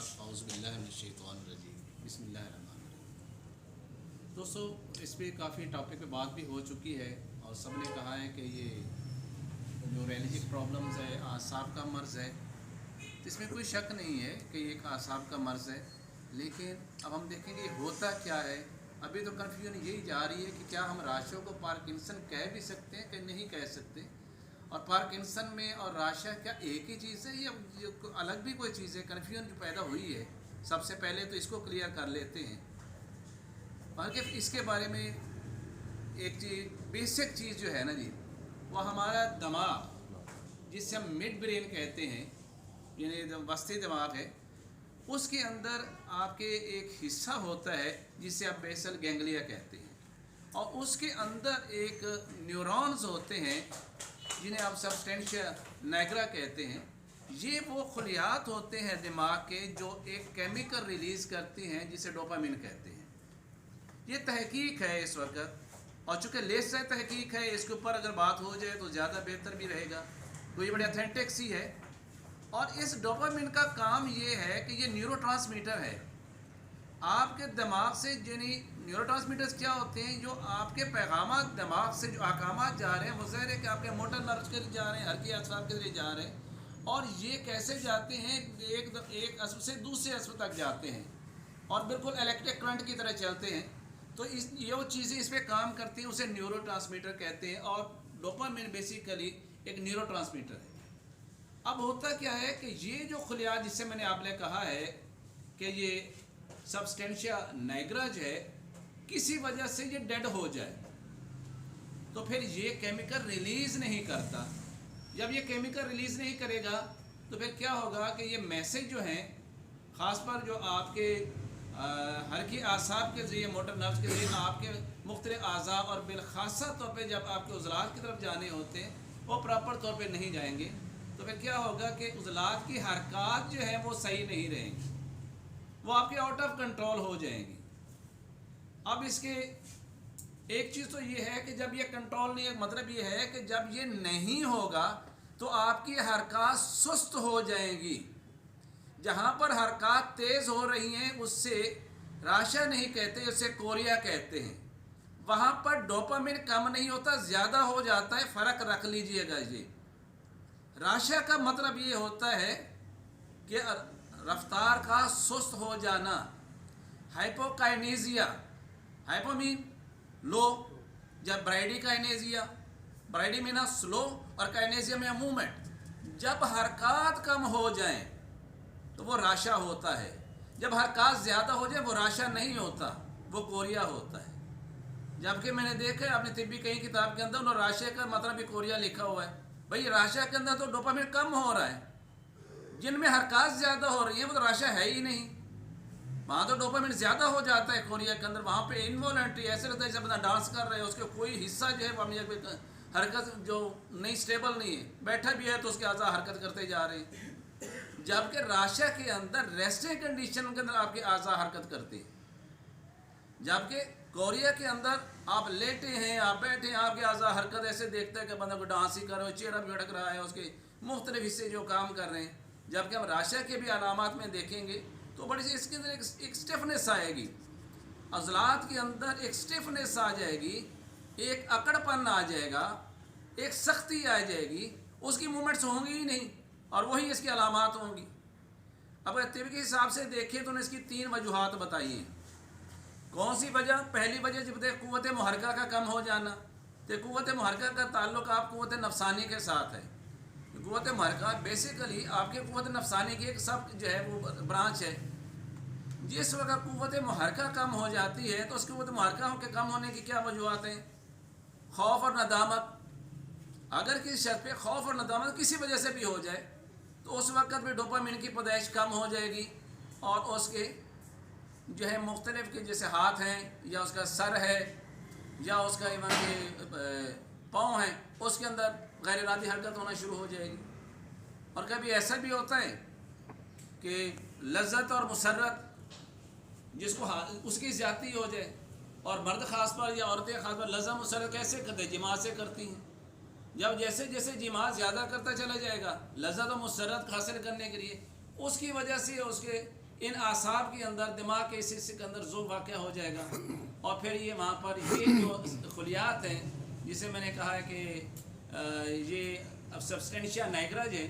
बाद औज़ुबिल्लाहिमिनश्शैतानिर्रजीम बिस्मिल्लाहिर्रहमानिर्रहीम। दोस्तों, इस पे काफ़ी टॉपिक पे बात भी हो चुकी है और सब ने कहा है कि ये जो रेलिजिक प्रॉब्लम्स है, आसाब का मर्ज़ है, तो इसमें कोई शक नहीं है कि ये एक आसाब का मर्ज़ है। लेकिन अब हम देखेंगे होता क्या है। अभी तो कन्फ्यूजन यही जा रही है कि क्या हम राशा को पार्किंसन कह भी सकते हैं कि नहीं कह सकते, और पार्किंसन में और राशा क्या एक ही चीज़ है या अलग भी कोई चीज़ है। कन्फ्यूजन जो पैदा हुई है, सबसे पहले तो इसको क्लियर कर लेते हैं। बल्कि इसके बारे में एक चीज़, बेसिक चीज़ जो है ना जी, वो हमारा दिमाग, जिसे हम मिड ब्रेन कहते हैं, यानी जो वस्ती दिमाग है, उसके अंदर आपके एक हिस्सा होता है जिसे आप बेसल गैंग्लिया कहते हैं, और उसके अंदर एक न्यूरॉन्स होते हैं जिन्हें आप सबस्टेंशिया नाइग्रा कहते हैं। ये वो खलियात होते हैं दिमाग के जो एक केमिकल रिलीज़ करती हैं जिसे डोपामिन कहते हैं। ये तहकीक है इस वक्त, और चूँकि लेस से तहकीक है, इसके ऊपर अगर बात हो जाए तो ज़्यादा बेहतर भी रहेगा। तो ये बड़ी ऑथेंटिक सी है। और इस डोपामिन का काम ये है कि ये न्यूरोट्रांसमीटर है आपके दिमाग से। यानी न्यूरोट्रांसमीटर्स क्या होते हैं? जो आपके पैगामात दिमाग से जो अहकामात जा रहे हैं, वो ज़ाहिर है कि आपके मोटर नर्व्स के लिए जा रहे हैं, हर की असाब के लिए जा रहे हैं, और ये कैसे जाते हैं? एक अस्व से दूसरे अस्व तक जाते हैं और बिल्कुल इलेक्ट्रिक करंट की तरह चलते हैं। तो ये वो चीज़ें इस पर काम करती हैं, उसे न्यूरोट्रांसमीटर कहते हैं। और डोपामिन बेसिकली एक न्यूरोट्रांसमीटर है। अब होता क्या है कि ये जो खलियात जिससे मैंने आपने कहा है कि ये सबस्टेंशिया नाइग्रा जो है, किसी वजह से ये डेड हो जाए तो फिर ये केमिकल रिलीज़ नहीं करता। जब ये केमिकल रिलीज़ नहीं करेगा तो फिर क्या होगा कि ये मैसेज जो हैं, ख़ास पर जो आपके हर की आसाब के ज़रिए, मोटर नर्व्स के ज़रिए आपके मुख्तलिफ आज़ा और बिलखासा तौर पे जब आपके उज़लात की तरफ जाने होते हैं, वो प्रॉपर तौर पे नहीं जाएंगे। तो फिर क्या होगा कि उज़लात की हरकत जो है वो सही नहीं रहेंगी, वो आपके आउट ऑफ कंट्रोल हो जाएंगी। अब इसके एक चीज़ तो ये है कि जब ये कंट्रोल नहीं है, मतलब ये है कि जब ये नहीं होगा तो आपकी हरकत सुस्त हो जाएंगी। जहाँ पर हरकत तेज़ हो रही हैं उससे राशा नहीं कहते, उससे कोरिया कहते हैं। वहाँ पर डोपामिन कम नहीं होता, ज़्यादा हो जाता है। फ़र्क रख लीजिएगा। ये राशा का मतलब ये होता है कि रफ्तार का सुस्त हो जाना, हाइपोकाइनेसिया। हाइपो मीन लो, जब ब्राइडिकाइनेसिया, ब्राइडी मीना स्लो और काइनेसिया में मूवमेंट। जब हरकत कम हो जाए तो वो राशा होता है। जब हरकत ज़्यादा हो जाए वो राशा नहीं होता, वो कोरिया होता है। जबकि मैंने देखा है अपनी तिब्बी कई किताब के अंदर उन्होंने राशा का मतलब भी कोरिया लिखा हुआ है। भाई राशा के अंदर तो डोपामिन कम हो रहा है, जिनमें हरकत ज़्यादा हो रही है वो तो राशा है ही नहीं। वहाँ तो डोपामिन ज़्यादा हो जाता है कोरिया के अंदर। वहाँ पे इनवॉलंटरी ऐसे लगता है जब बंदा डांस कर रहे हैं, उसके कोई हिस्सा जो है वो हरकत जो नहीं, स्टेबल नहीं है, बैठा भी है तो उसके आज़ा हरकत करते जा रहे हैं। जबकि राशा के अंदर रेस्टिंग कंडीशन के अंदर आपके आज़ा हरकत करते हैं। जबकि कोरिया के अंदर आप लेटे हैं, आप बैठे हैं, आपके आज़ा हरकत ऐसे देखते हैं कि बंदा को डांस ही कर रहा है, चेहरा भी भटक रहा है, उसके मुख्तलिफ हिस्से जो काम कर रहे हैं। जबकि हम राशा के भी अलामात में देखेंगे तो बड़ी सी इसके अंदर एक स्टिफनेस आएगी, अज़लात के अंदर एक स्टिफनेस आ जाएगी, एक अकड़पन आ जाएगा, एक सख्ती आ जाएगी, उसकी मूवमेंट्स होंगी ही नहीं, और वही इसकी अलामात होंगी। अब तिब्बी के हिसाब से देखें तो इसकी 3 वजूहात बताई हैं। कौन सी वजह? पहली वजह जब क़ुव्वत मुहर्रका का कम हो जाना। तो क़ुव्वत मुहर्रका का ताल्लुक़ आप क़ुव्वत नफ़सानी के साथ है। क़ुव्वत मुहर्रका बेसिकली आपके क़ुव्वत नफ़सानी की एक सब जो है वो ब्रांच है। जिस वक्त क़ुव्वत मुहर्रका कम हो जाती है तो उस क़ुव्वत मुहर्रका के कम होने की क्या वजूहात हैं? खौफ और नदामत। अगर किसी शख्स पे खौफ और नदामत किसी वजह से भी हो जाए तो उस वक्त भी डोपामिन की पैदाइश कम हो जाएगी, और उसके जो है मुख्तलिफ के जैसे हाथ हैं या उसका सर है या उसका इवन के पाँव हैं, उसके अंदर गैर इरादी हरकत होना शुरू हो जाएगी। और कभी ऐसा भी होता है कि लज्जत और मुसर्रत जिसको उसकी ज़्यादती हो जाए, और मर्द ख़ास पर या औरतें ख़ास पर लज्जा मुसर्रत कैसे करते हैं? जिमा से करती हैं। जब जैसे जैसे जिमा ज़्यादा करता चला जाएगा लज्जत और मुसर्रत हासिल करने के लिए, उसकी वजह से उसके इन आसाब के अंदर, दिमाग के इस हिस्से के अंदर ज़ो वाक़या हो जाएगा, और फिर ये वहाँ पर ये जो खुलियात हैं जिसे मैंने कहा है कि ये अब सब्सटेंशिया नाइग्रा है,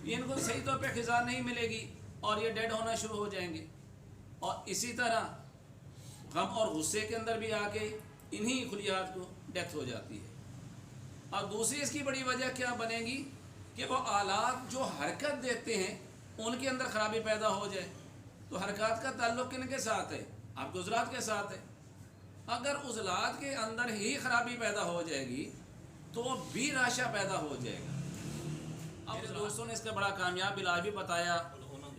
ये इनको सही तौर पे ग़िज़ा नहीं मिलेगी और ये डेड होना शुरू हो जाएंगे। और इसी तरह गम और गुस्से के अंदर भी आके इन्हीं खुलियात को डेथ हो जाती है। और दूसरी इसकी बड़ी वजह क्या बनेगी कि वो आलात जो हरकत देते हैं उनके अंदर ख़राबी पैदा हो जाए। तो हरकत का ताल्लुक़ किन के साथ है? आपके उज़लात के साथ है। अगर उज़लात के अंदर ही ख़राबी पैदा हो जाएगी तो भी राशा पैदा हो जाएगा। अब दोस्तों ने इसका बड़ा कामयाब इलाज भी बताया,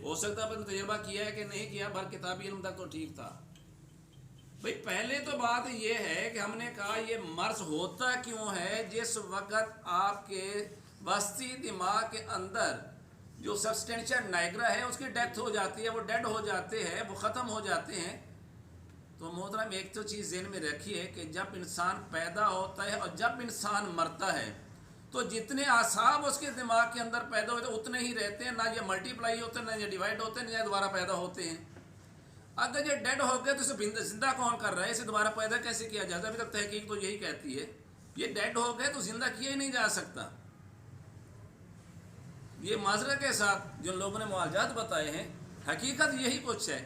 हो सकता है तजुर्बा किया है कि नहीं किया, भर किताबी इल्म तक तो ठीक था। भाई पहले तो बात यह है कि हमने कहा ये मर्ज़ होता क्यों है? जिस वक़्त आपके वस्ती दिमाग के अंदर जो सब्सटेंशिया नाइग्रा है उसकी डेथ हो जाती है, वो डेड हो जाते हैं, वो ख़त्म हो जाते हैं। तो मोहतरम एक तो चीज़ ज़हन में रखिए कि जब इंसान पैदा होता है और जब इंसान मरता है तो जितने आसाब उसके दिमाग के अंदर पैदा होते हैं उतने ही रहते हैं, ना ये मल्टीप्लाई होते हैं, ना ये डिवाइड होते हैं, ना ये दोबारा पैदा होते हैं। अगर ये डेड हो गए तो इसे ज़िंदा कौन कर रहा है? इसे दोबारा पैदा कैसे किया जाता है? अभी तक तहकीक तो यही कहती है ये डेड हो गए तो ज़िंदा किया ही नहीं जा सकता। ये माजरा के साथ जिन लोगों ने मुआवजात बताए हैं, हकीकत यही कुछ है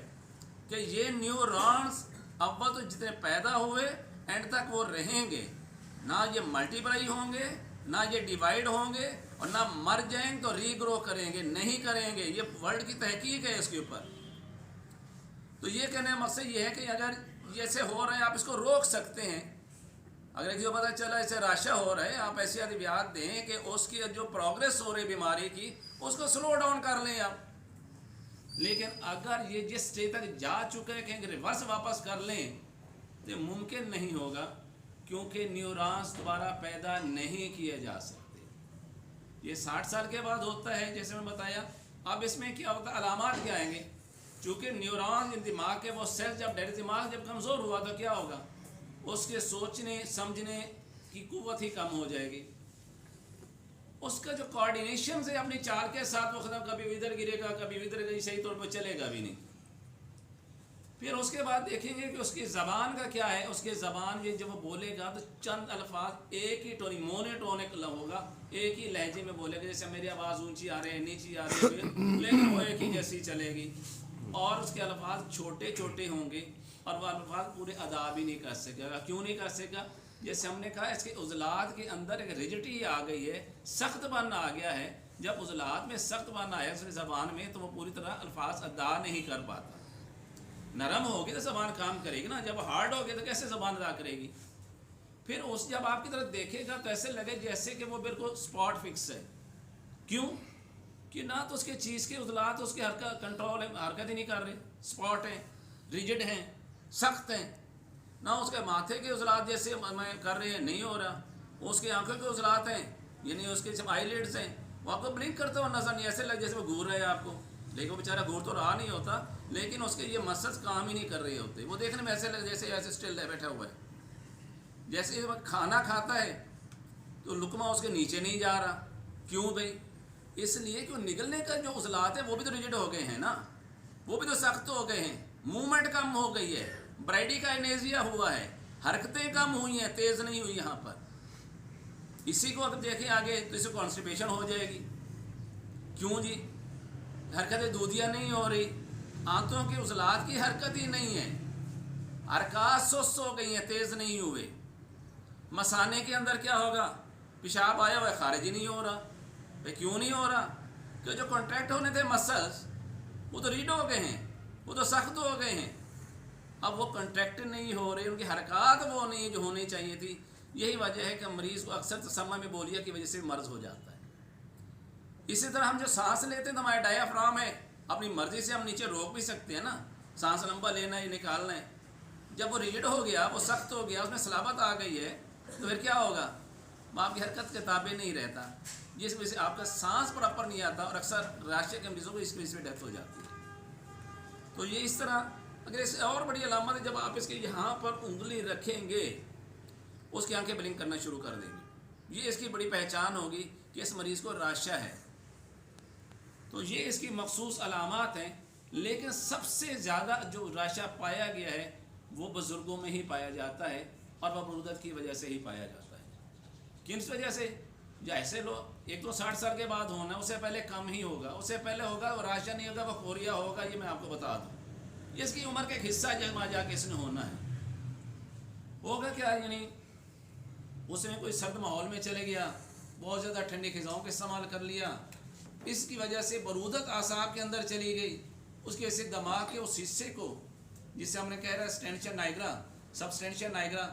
कि ये न्यूरॉन्स अव्वल तो जितने पैदा हुए एंड तक वो रहेंगे, ना ये मल्टीप्लाई होंगे, ना ये डिवाइड होंगे, और ना मर जाएंगे तो रीग्रो करेंगे, नहीं करेंगे। ये वर्ल्ड की तहकीक है इसके ऊपर। तो ये कहने का मकसद ये है कि अगर जैसे हो रहा है आप इसको रोक सकते हैं। अगर किसी को पता चला इसे राशा हो रहा है, आप ऐसी अद्वियात दें कि उसकी जो प्रोग्रेस हो रही बीमारी की उसको स्लो डाउन कर लें आप। लेकिन अगर ये जिस स्टेज तक जा चुके हैं कि रिवर्स वापस कर लें तो मुमकिन नहीं होगा, क्योंकि न्यूरॉन्स दोबारा पैदा नहीं किए जा सकते। ये 60 साल के बाद होता है जैसे मैं बताया। अब इसमें क्या होता है, अलामात क्या आएंगे? चूँकि न्यूरॉन दिमाग के वो सेल जब डेड दिमाग जब कमज़ोर हुआ तो क्या होगा, उसके सोचने समझने की कुव्वत ही कम हो जाएगी। उसका जो कोऑर्डिनेशन है अपनी चाल के साथ वो खत्म, कभी इधर गिरेगा कभी इधर गिरेगा, सही तौर पर चलेगा भी नहीं। फिर उसके बाद देखेंगे कि उसकी ज़बान का क्या है। उसकी ज़बान ये जब वो बोलेगा तो चंद अल्फाज एक ही टोनी मोनोटोनिक होगा, एक ही लहजे में बोलेगा। जैसे मेरी आवाज़ ऊंची आ रही है, नीची आ रही है, लेकिन वो एक ही जैसी चलेगी। और उसके अल्फाज छोटे छोटे होंगे और वह अल्फाज पूरे अदा भी नहीं कर सकेगा। क्यों नहीं कर सकेगा? जैसे हमने कहा इसके उज़लात के अंदर एक रिजिडिटी आ गई है, सख्त बन आ गया है। जब उज़लात में सख्त बन आया उसकी ज़बान में तो वो पूरी तरह अल्फाज अदा नहीं कर पाता। नरम होगी तो ज़बान काम करेगी ना, जब हार्ड होगी तो कैसे ज़बान अदा करेगी? फिर उस जब आपकी तरफ देखेगा तो ऐसे लगे जैसे कि वो बिल्कुल स्पॉट फिक्स है। क्यों कि ना तो उसके चीज़ के उज़लात उसके हरकत कंट्रोल है, हरकत ही नहीं कर रहे, स्पॉट हैं, रिजिड हैं, सख्त हैं। ना उसके माथे के उज़लात जैसे मैं कर रहे हैं, नहीं हो रहा। उसके आंखों के उज़लात हैं, यानी उसके जब आईलिड्स हैं वो आपको ब्लिंक करते हुए नजर नहीं, ऐसे लगे जैसे वो घूर रहे हैं आपको, लेकिन वो बेचारा घूर तो रहा नहीं होता, लेकिन उसके ये मसल्स काम ही नहीं कर रहे होते। वो देखने में ऐसे लगे जैसे ऐसे स्टिल बैठा हुआ है। जैसे वो खाना खाता है तो लुकमा उसके नीचे नहीं जा रहा। क्यों भाई? इसलिए कि निकलने का जो उज़लात है वो भी तो रिजिड हो गए हैं ना, वो भी तो सख्त हो गए हैं, मूवमेंट कम हो गई है, ब्राइडी का एनेजिया हुआ है, हरकतें कम हुई हैं, तेज़ नहीं हुई यहाँ पर। इसी को अगर देखें आगे तो इसे कॉन्स्टिपेशन हो जाएगी। क्यों जी? हरकतें दूधिया नहीं हो रही, आंतों के उज़लात की हरकत ही नहीं है, हरकत सुस्त हो गई हैं, तेज़ नहीं हुए। मसाने के अंदर क्या होगा? पेशाब आया हुआ खारिज ही नहीं हो रहा। भाई क्यों नहीं हो रहा? कि जो कॉन्ट्रैक्ट होने थे मसल्स वो तो रीड हो गए हैं, वो तो सख्त हो गए हैं। अब वो कॉन्ट्रैक्ट नहीं हो रहे, उनकी हरकत वो नहीं जो होनी चाहिए थी। यही वजह है कि मरीज़ को अक्सर तसम्मा में बोलिया की वजह से मर्ज़ हो जाता है। इसी तरह हम जो सांस लेते हैं तो हमारा डायाफ्राम है, अपनी मर्ज़ी से हम नीचे रोक भी सकते हैं ना, सांस लंबा लेना है निकालना है। जब वो रिजिड हो गया, वो सख्त हो गया, उसमें सलाबत आ गई है, तो फिर क्या होगा? वो आपकी हरकत के ताबे नहीं रहता, जिस वजह से आपका सांस प्रॉपर नहीं आता और अक्सर राशि के मरीज़ों को इस वजह से डेथ हो जाती है। तो ये इस तरह अगर इससे और बड़ी अलामत है, जब आप इसके यहाँ पर उंगली रखेंगे उसकी आंखें ब्लिंक करना शुरू कर देंगी। ये इसकी बड़ी पहचान होगी कि इस मरीज़ को राशा है। तो ये इसकी मखसूस अलामात हैं لیکن سب سے زیادہ جو راشا پایا گیا ہے وہ بزرگوں میں ہی پایا جاتا ہے، اور وہ برودت کی وجہ سے ہی پایا جاتا ہے۔ کن وجہ سے؟ جو ایسے لوگ ایک تو 60 سال کے بعد ہونا، اس سے پہلے کم ہی ہوگا، اس سے پہلے ہوگا وہ راشا نہیں ہوگا، وہ کوریا ہوگا، یہ میں آپ کو بتا دوں۔ اس کی عمر کا ایک حصہ جہاں جا کے اس نے ہونا ہے، ہوگا کیا؟ یعنی اس میں کوئی سرد ماحول میں چلے گیا، بہت زیادہ ٹھنڈی خزاؤں کا استعمال کر لیا، اس کی وجہ سے برودت اعصاب کے اندر چلی گئی، اس کے سے دماغ کے اس حصے کو جس سے ہم نے کہہ رہا ہے سٹینشن نائگرا، سبسٹینشن نائگرا،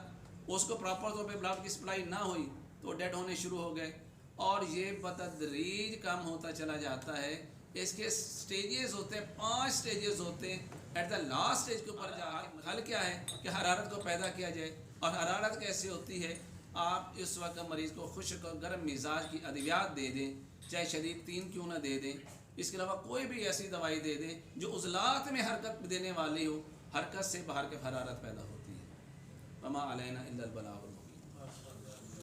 اس کو پراپر طور پہ بلڈ کی سپلائی نہ ہوئی تو ڈیڈ ہونے شروع ہو گئے، اور یہ بتدریج کم ہوتا چلا جاتا ہے۔ اس کے سٹیجز ہوتے ہیں، 5 سٹیجز ہوتے ہیں۔ ایٹ دا لاسٹ سٹیج کے اوپر جا حل کیا ہے کہ حرارت کو پیدا کیا جائے، اور حرارت کیسے ہوتی ہے؟ آپ اس وقت مریض کو خشک اور گرم مزاج کی ادویات دے دیں، چاہے شدید 3 کیوں نہ دے دیں، اس کے علاوہ کوئی بھی ایسی دوائی دے دیں جو عضلات میں حرکت دینے والی ہو، حرکت سے باہر کے حرارت پیدا ہوتی ہے۔ وما علینا الا البلاغ۔